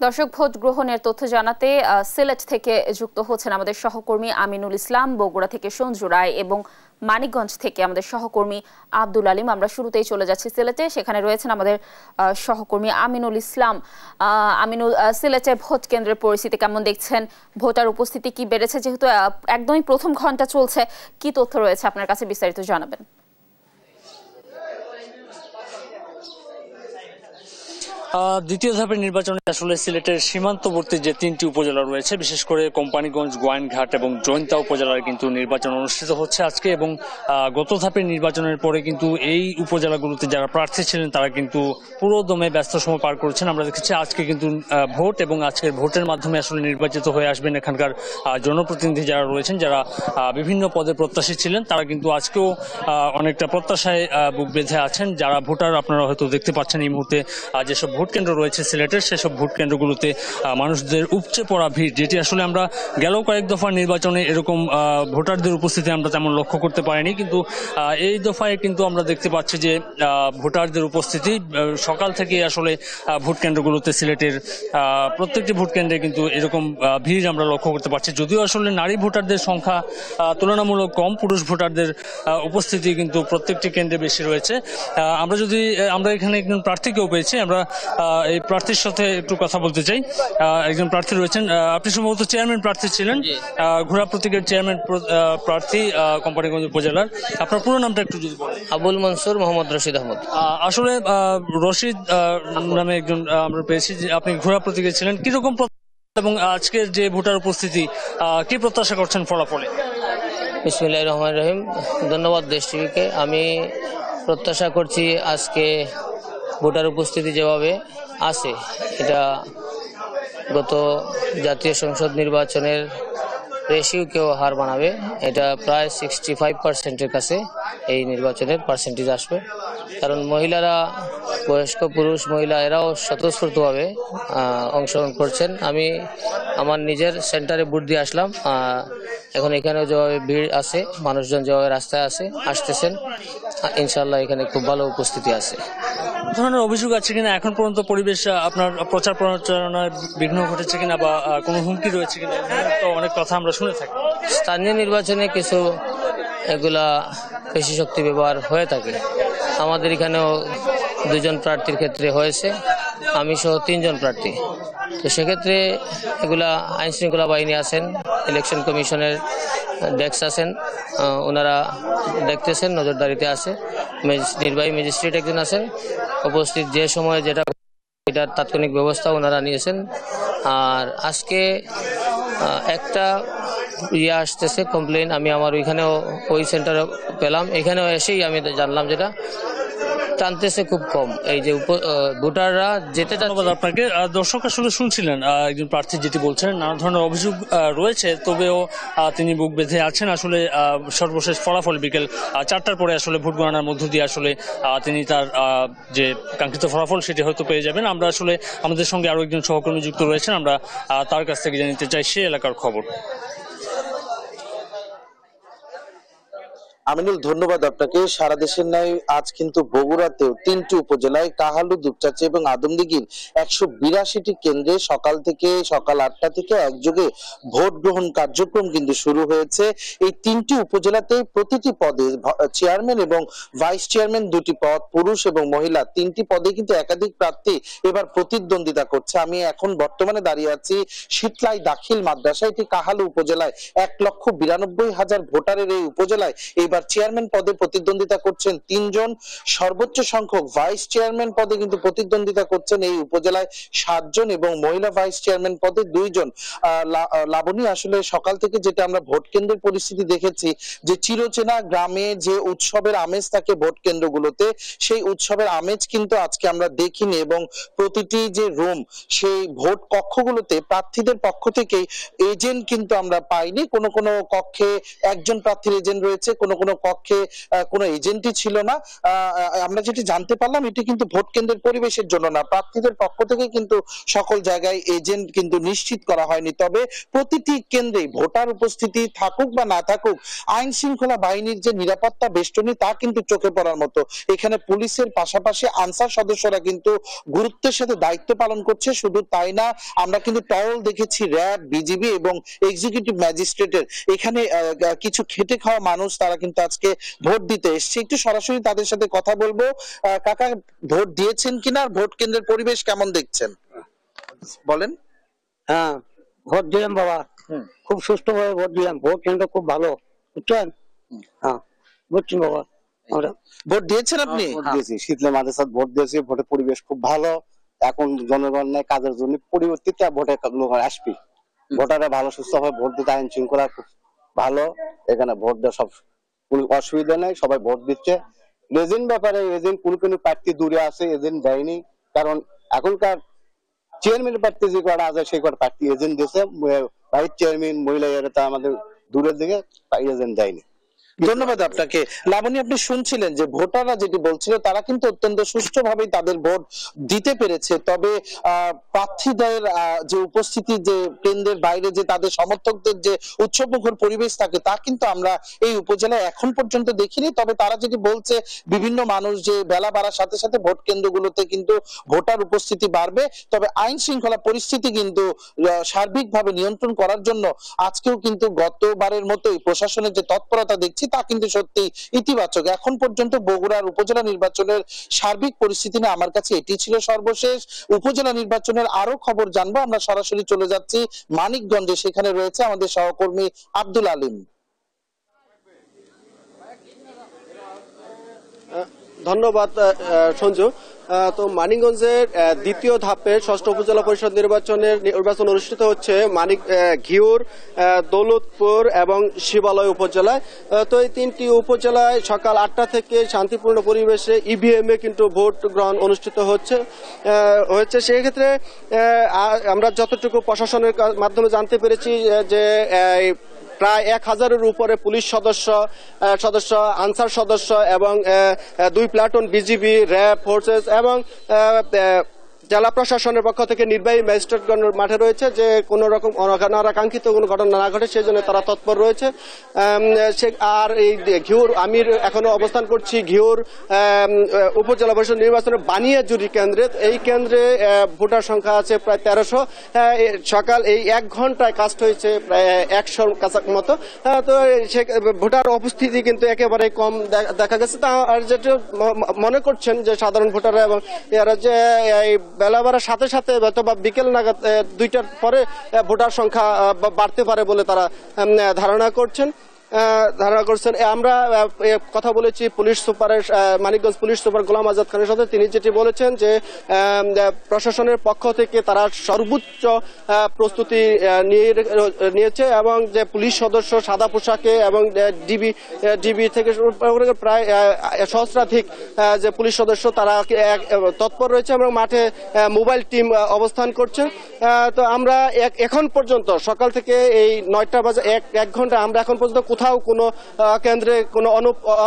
দর্শক, ভোট গ্রহণের তথ্য জানাতে সিলেট থেকে যুক্ত হচ্ছেন আমাদের সহকর্মী আমিনুল ইসলাম, বগুড়া থেকে সঞ্জু রায় এবং মানিকগঞ্জ থেকে আমাদের সহকর্মী আব্দুল আলিম। আমরা শুরুতেই চলে যাচ্ছি সিলেটে, সেখানে রয়েছেন আমাদের সহকর্মী আমিনুল ইসলাম। আমিনুল, সিলেটে ভোট কেন্দ্রের পরিস্থিতি কেমন দেখছেন? ভোটার উপস্থিতি কি বেড়েছে? যেহেতু একদমই প্রথম ঘন্টা চলছে, কি তথ্য রয়েছে আপনার কাছে, বিস্তারিত জানাবেন। দ্বিতীয় ধাপের নির্বাচনে আসলে সিলেটের সীমান্তবর্তী যে তিনটি উপজেলা রয়েছে, বিশেষ করে কোম্পানিগঞ্জ, গোয়াইনঘাট এবং জৈন্তা উপজেলার কিন্তু নির্বাচন অনুষ্ঠিত হচ্ছে আজকে। এবং গত ধাপের নির্বাচনের পরে কিন্তু এই উপজেলাগুলোতে যারা প্রার্থী ছিলেন তারা কিন্তু পুরো দমে ব্যস্ত সময় পার করছেন। আমরা দেখেছি আজকে কিন্তু ভোট, এবং আজকের ভোটের মাধ্যমে আসলে নির্বাচিত হয়ে আসবেন এখানকার জনপ্রতিনিধি যারা রয়েছেন, যারা বিভিন্ন পদে প্রত্যাশী ছিলেন, তারা কিন্তু আজকেও অনেকটা প্রত্যাশায় বুক বেঁধে আছেন। যারা ভোটার, আপনারা হয়তো দেখতে পাচ্ছেন এই মুহূর্তে যেসব ভোট কেন্দ্র রয়েছে সিলেটের, সেসব ভোট কেন্দ্রগুলোতে মানুষদের উপচে পড়া ভিড়, যেটি আসলে আমরা গেল কয়েক দফার নির্বাচনে এরকম ভোটারদের উপস্থিতি আমরা তেমন লক্ষ্য করতে পারিনি, কিন্তু এই দফায় কিন্তু আমরা দেখতে পাচ্ছি যে ভোটারদের উপস্থিতি সকাল থেকে আসলে ভোট কেন্দ্রগুলোতে সিলেটের প্রত্যেকটি ভোট কেন্দ্রে কিন্তু এরকম ভিড় আমরা লক্ষ্য করতে পারছি। যদিও আসলে নারী ভোটারদের সংখ্যা তুলনামূলক কম, পুরুষ ভোটারদের উপস্থিতি কিন্তু প্রত্যেকটি কেন্দ্রে বেশি রয়েছে। আমরা এখানে একজন প্রার্থীকেও পেয়েছি, আমরা এই প্রার্থীর সাথে একটু কথা বলতে চাই। একজন প্রার্থী রয়েছেন, আপনি সম্ভবত চেয়ারম্যান প্রার্থী ছিলেন, ঘোড়া প্রতীকের চেয়ারম্যান প্রার্থী কোম্পানিগঞ্জ উপজেলার। আপনার পুরো নামটা একটু যদি বলেন। আবুল মনসুর মোহাম্মদ রশিদ আহমদ। আসলে রশিদ নামে একজন আমরা পেয়েছি, যে আপনি ঘোড়া প্রতীকে ছিলেন। কিরকম এবং আজকের যে ভোটার উপস্থিতি, কি প্রত্যাশা করছেন ফলাফলে? বিসমিল্লাহির রহমানির রহিম। ধন্যবাদ দেশ টিভিকে। আমি প্রত্যাশা করছি আজকে ভোটার উপস্থিতি যেভাবে আছে, এটা গত জাতীয় সংসদ নির্বাচনের রেশিওকেও হার বানাবে। এটা প্রায় 65% কাছে এই নির্বাচনের পার্সেন্টেজ আসবে। কারণ মহিলারা, বয়স্ক পুরুষ মহিলা, এরাও স্বতঃস্ফূর্তভাবে অংশগ্রহণ করছেন। আমি আমার নিজের সেন্টারে ভোট দিয়ে আসলাম। এখন এখানেও যেভাবে ভিড় আছে, মানুষজন যেভাবে রাস্তায় আসতেছেন, ইনশাল্লাহ এখানে খুব ভালো উপস্থিতি আছে। ধরনের অভিযোগ আছে কিনা এখন পর্যন্ত? পরিবেশ, আপনার প্রচার প্রচারণায় বিঘ্ন ঘটেছে কিনা, বা কোনো হুমকি রয়েছে কিনা? তো অনেক কথা আমরা শুনে থাকি। স্থানীয় নির্বাচনে কিছু এগুলা পেশি শক্তি ব্যবহার হয়ে থাকে। আমাদের এখানেও 2 জন প্রার্থীর ক্ষেত্রে হয়েছে, আমি সহ 3 জন প্রার্থী। তো সেক্ষেত্রে এগুলা আইন শৃঙ্খলা বাহিনী আছেন, ইলেকশন কমিশনের ডেস্ক আছেন, ওনারা দেখতেছেন, নজরদারিতে আছে। নির্বাহী ম্যাজিস্ট্রেট একজন আছেন উপস্থিত, যে সময় যেটা এটার তাৎক্ষণিক ব্যবস্থা ওনারা নিয়েছেন। আর আজকে একটা আসতেছে কমপ্লেন, আমি আমার ওইখানেও ওই সেন্টারে পেলাম। এখানেও এসেই আমি জানলাম যেটা টানতেছে খুব কম, এই যে ভোটাররা যেতে। ধন্যবাদ আপনাকে। দর্শক আসলে শুনছিলেন একজন প্রার্থী যেটি বলছেন, নানা ধরনের অভিযোগ রয়েছে, তবেও তিনি বুক বেঁধে আছেন। আসলে সর্বশেষ ফলাফল বিকেল 4টার পরে আসলে ভোট গণনার মধ্য দিয়ে আসলে তিনি তার যে কাঙ্ক্ষিত ফলাফল সেটি হয়তো পেয়ে যাবেন। আমরা আসলে আমাদের সঙ্গে আরো একজন সহকর্মী যুক্ত রয়েছেন, আমরা তার কাছ থেকে জানতে চাই সে এলাকার খবর। আমিনুল, ধন্যবাদ আপনাকে। সারা দেশের ন্যায় আজ কিন্তু বগুড়াতেও 3টি উপজেলায় কাহালু, দুপচাঁচি এবং আদমদীঘির 182টি কেন্দ্রে সকাল 8টা থেকে একযোগে ভোট গ্রহণ কার্যক্রম কিন্তু শুরু হয়েছে। এই 3টি উপজেলাতেই প্রতিটি পদে চেয়ারম্যান এবং ভাইস চেয়ারম্যান 2টি পদ, পুরুষ এবং মহিলা 3টি পদে কিন্তু একাধিক প্রার্থী এবার প্রতিদ্বন্দ্বিতা করছে। আমি এখন বর্তমানে দাঁড়িয়ে আছি শীতলাই দাখিল মাদ্রাসা, এটি কাহালু উপজেলায়। 1,92,000 ভোটারের এই উপজেলায় এবার চেয়ারম্যান পদে প্রতিদ্বন্দ্বিতা করছেন 3 জন। সর্বোচ্চ সংখ্যক ভাইস চেয়ারম্যান পদে কিন্তু প্রতিদ্বন্দ্বিতা করছেন এই উপজেলায় 7 জন, এবং মহিলা ভাইস চেয়ারম্যান পদে 2 জন। লাবণী, আসলে সকাল থেকে যেটা আমরা ভোট কেন্দ্রের পরিস্থিতি দেখেছি, যে চিরচেনা গ্রামে যে উৎসবের আমেজ থাকে ভোট কেন্দ্রগুলোতে, সেই উৎসবের আমেজ কিন্তু আজকে আমরা দেখিনি। এবং প্রতিটি যে রুম, সেই ভোট কক্ষগুলোতে প্রার্থীদের পক্ষ থেকে এজেন্ট কিন্তু আমরা পাইনি। কোনো কক্ষে একজন প্রার্থীর এজেন্ট রয়েছে, কোনো কোনো কক্ষে কোনো এজেন্টই ছিল না। আমরা যেটি জানতে পারলাম এটি কিন্তু ভোট কেন্দ্রের পরিবেশের জন্য না, প্রার্থীদের পক্ষ থেকে কিন্তু সকল জায়গায় এজেন্ট কিন্তু নিশ্চিত করা হয়নি। তবে প্রতিটি কেন্দ্রে ভোটার উপস্থিতি থাকুক বা না থাকুক, আইন শৃঙ্খলা বাহিনীর যে নিরাপত্তা বেষ্টনী তা কিন্তু চোখে পড়ার মতো। এখানে পুলিশের পাশাপাশি আনসার সদস্যরা কিন্তু গুরুত্বের সাথে দায়িত্ব পালন করছে। শুধু তাই না, আমরা কিন্তু টহল দেখেছি র্যাব, বিজিবি এবং এক্সিকিউটিভ ম্যাজিস্ট্রেটের। এখানে কিছু খেটে খাওয়া মানুষ তারা কিন্তু আজকে ভোট দিতে এসছে। একটু সরাসরি তাদের সাথে কথা বলবো। কাকা, ভোট দিয়েছেন কিনা, ভোট কেন্দ্রের পরিবেশ কেমন দেখছেন বলেন? হ্যাঁ, ভোট দিলাম বাবা, খুব সুষ্ঠুভাবে ভোট দিলাম। ভোট কেন্দ্র খুব ভালো, বুঝছেন? হ্যাঁ, বুঝছেন বাবা। আমরা ভোট দিয়েছেন আপনি? ভোট দিয়েছি, শীতলা মাদ্রাসায় ভোট দিয়েছি। ভোটের পরিবেশ খুব ভালো। এখন জনগণ নেই কাজের জন্য, পরিবর্তিত ভোটে লোক আসবে। ভোটাররা ভালো সুস্থভাবে ভোট দিতে, আইন শৃঙ্খলা খুব ভালো। এখানে ভোট দেওয়া সব কোনো অসুবিধা নেই, সবাই ভোট দিচ্ছে। এজেন্ট ব্যাপারে এজেন্ট কোনো প্রার্থী দূরে আছে, এজেন্ট দেয়নি। কারণ এখনকার চেয়ারম্যান প্রার্থী যে কটা আছে সেই কটা প্রার্থী এজেন্ট দিয়েছে। ভাইস চেয়ারম্যান মহিলা তা আমাদের দূরের দিকে এজেন্ট দেয়নি। ধন্যবাদ আপনাকে। লাবণী, আপনি শুনছিলেন যে ভোটাররা যেটি বলছিল তারা কিন্তু অত্যন্ত সুষ্ঠুভাবেই তাদের ভোট দিতে পেরেছে। তবে প্রার্থীদের যে উপস্থিতি, যে কেন্দ্রের বাইরে যে তাদের সমর্থকদের যে উৎসবমুখর পরিবেশ থাকে তা কিন্তু আমরা এই উপজেলায় এখন পর্যন্ত দেখিনি। তবে তারা যেটি বলছে, বিভিন্ন মানুষ যে বেলা বাড়ার সাথে সাথে ভোট কেন্দ্রগুলোতে কিন্তু ভোটার উপস্থিতি বাড়বে। তবে আইন শৃঙ্খলা পরিস্থিতি কিন্তু সার্বিকভাবে নিয়ন্ত্রণ করার জন্য আজকেও কিন্তু গতবারের মতোই প্রশাসনের যে তৎপরতা দেখছি তা কিন্তু সত্যি ইতিবাচক। এখন পর্যন্ত বগুড়ার উপজেলা নির্বাচনের সার্বিক পরিস্থিতি নিয়ে আমার কাছে এটি ছিল সর্বশেষ। উপজেলা নির্বাচনের আরো খবর জানবো, আমরা সরাসরি চলে যাচ্ছি মানিকগঞ্জে। সেখানে রয়েছে আমাদের সহকর্মী আব্দুল আলিম। ধন্যবাদ সঞ্জু। তো মানিকগঞ্জের দ্বিতীয় ধাপের ষষ্ঠ উপজেলা পরিষদ নির্বাচন অনুষ্ঠিত হচ্ছে ঘিওর, দৌলতপুর এবং শিবালয় উপজেলায়। তো এই তিনটি উপজেলায় সকাল 8টা থেকে শান্তিপূর্ণ পরিবেশে ইভিএম এ কিন্তু ভোট গ্রহণ অনুষ্ঠিত হয়েছে। সেক্ষেত্রে আমরা যতটুকু প্রশাসনের মাধ্যমে জানতে পেরেছি যে প্রায় 1000-এর উপরে পুলিশ সদস্য, আনসার সদস্য এবং 2 প্লাটুন বিজিবি, র্যাব ফোর্সেস এবং জেলা প্রশাসনের পক্ষ থেকে নির্বাহী ম্যাজিস্ট্রেটগণ মাঠে রয়েছে, যে কোনো রকম অনাকাঙ্ক্ষিত কোনো ঘটনা না ঘটে সেই জন্য তারা তৎপর রয়েছে। আর এই ঘিওর, আমি এখনো অবস্থান করছি ঘিওর উপজেলা পরিষদ নির্বাচনের বানিয়াজুরি কেন্দ্রে। এই কেন্দ্রে ভোটার সংখ্যা আছে প্রায় 1300। সকাল এই 1 ঘন্টায় কাস্ট হয়েছে প্রায় 100 কাছাক মতো। তো ভোটার উপস্থিতি কিন্তু একেবারে কম দেখা গেছে। আর যেটা মনে করছেন যে সাধারণ ভোটাররা এবং এরা যে বেলা বাড়ার সাথে সাথে অথবা বিকেল নাগাদ 2টার পরে ভোটার সংখ্যা বাড়তে পারে বলে তারা ধারণা করছেন। আমরা কথা বলেছি পুলিশ সুপারের, মানিকগঞ্জ পুলিশ সুপার গোলাম আজাদ খানের সাথে। তিনি যেটি বলেছেন যে প্রশাসনের পক্ষ থেকে তারা সর্বোচ্চ প্রস্তুতি নিয়েছে এবং যে পুলিশ সদস্য সাদা পোশাকে এবং ডিবি থেকে প্রায় সহস্রাধিক যে পুলিশ সদস্য তারা তৎপর রয়েছে এবং মাঠে মোবাইল টিম অবস্থান করছে। তো আমরা এখন পর্যন্ত সকাল থেকে এই 9টা বাজে 1 ঘন্টা আমরা এখন পর্যন্ত কোথাও কোনো কেন্দ্রে কোনো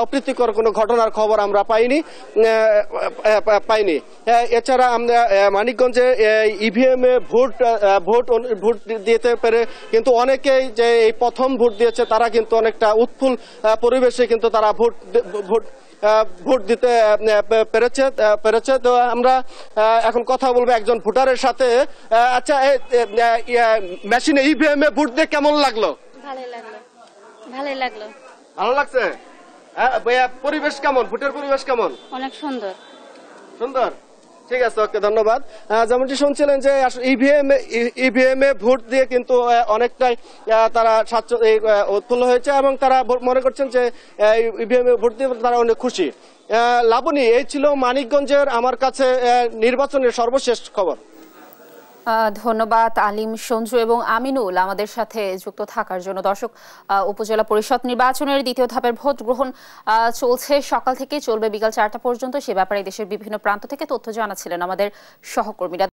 অপ্রীতিকর কোনো ঘটনার খবর আমরা পাইনি। এছাড়া আমরা মানিকগঞ্জে ইভিএম এ ভোট দিতে পেরে কিন্তু অনেকেই যে এই প্রথম ভোট দিয়েছে তারা কিন্তু অনেকটা উৎফুল্ল পরিবেশে কিন্তু তারা ভোট দিতে পেরেছে। তো আমরা এখন কথা বলবো একজন ভোটারের সাথে। আচ্ছা, মেশিনে ইভিএম এ ভোট দিয়ে কেমন লাগলো? ভালো লাগছে। পরিবেশ কেমন? ভোটের পরিবেশ কেমন? অনেক সুন্দর। ঠিক আছে, ওকে, ধন্যবাদ। যেমনটি শুনছিলেন যে ইভিএম এ ভোট দিয়ে কিন্তু অনেকটাই তারা উৎফুল্ল হয়েছে এবং তারা মনে করছেন যে ইভিএম এ ভোট দিয়ে তারা অনেক খুশি। লাবণী, এই ছিল মানিকগঞ্জের আমার কাছে নির্বাচনের সর্বশেষ খবর। ধন্যবাদ আলিম, সঞ্জু এবং আমিনুল আমাদের সাথে যুক্ত থাকার জন্য। দর্শক, উপজেলা পরিষদ নির্বাচনের দ্বিতীয় ধাপের ভোট গ্রহণ চলছে, সকাল থেকে চলবে বিকাল 4টা পর্যন্ত। সে ব্যাপারে দেশের বিভিন্ন প্রান্ত থেকে তথ্য জানাচ্ছিলেন আমাদের সহকর্মীরা।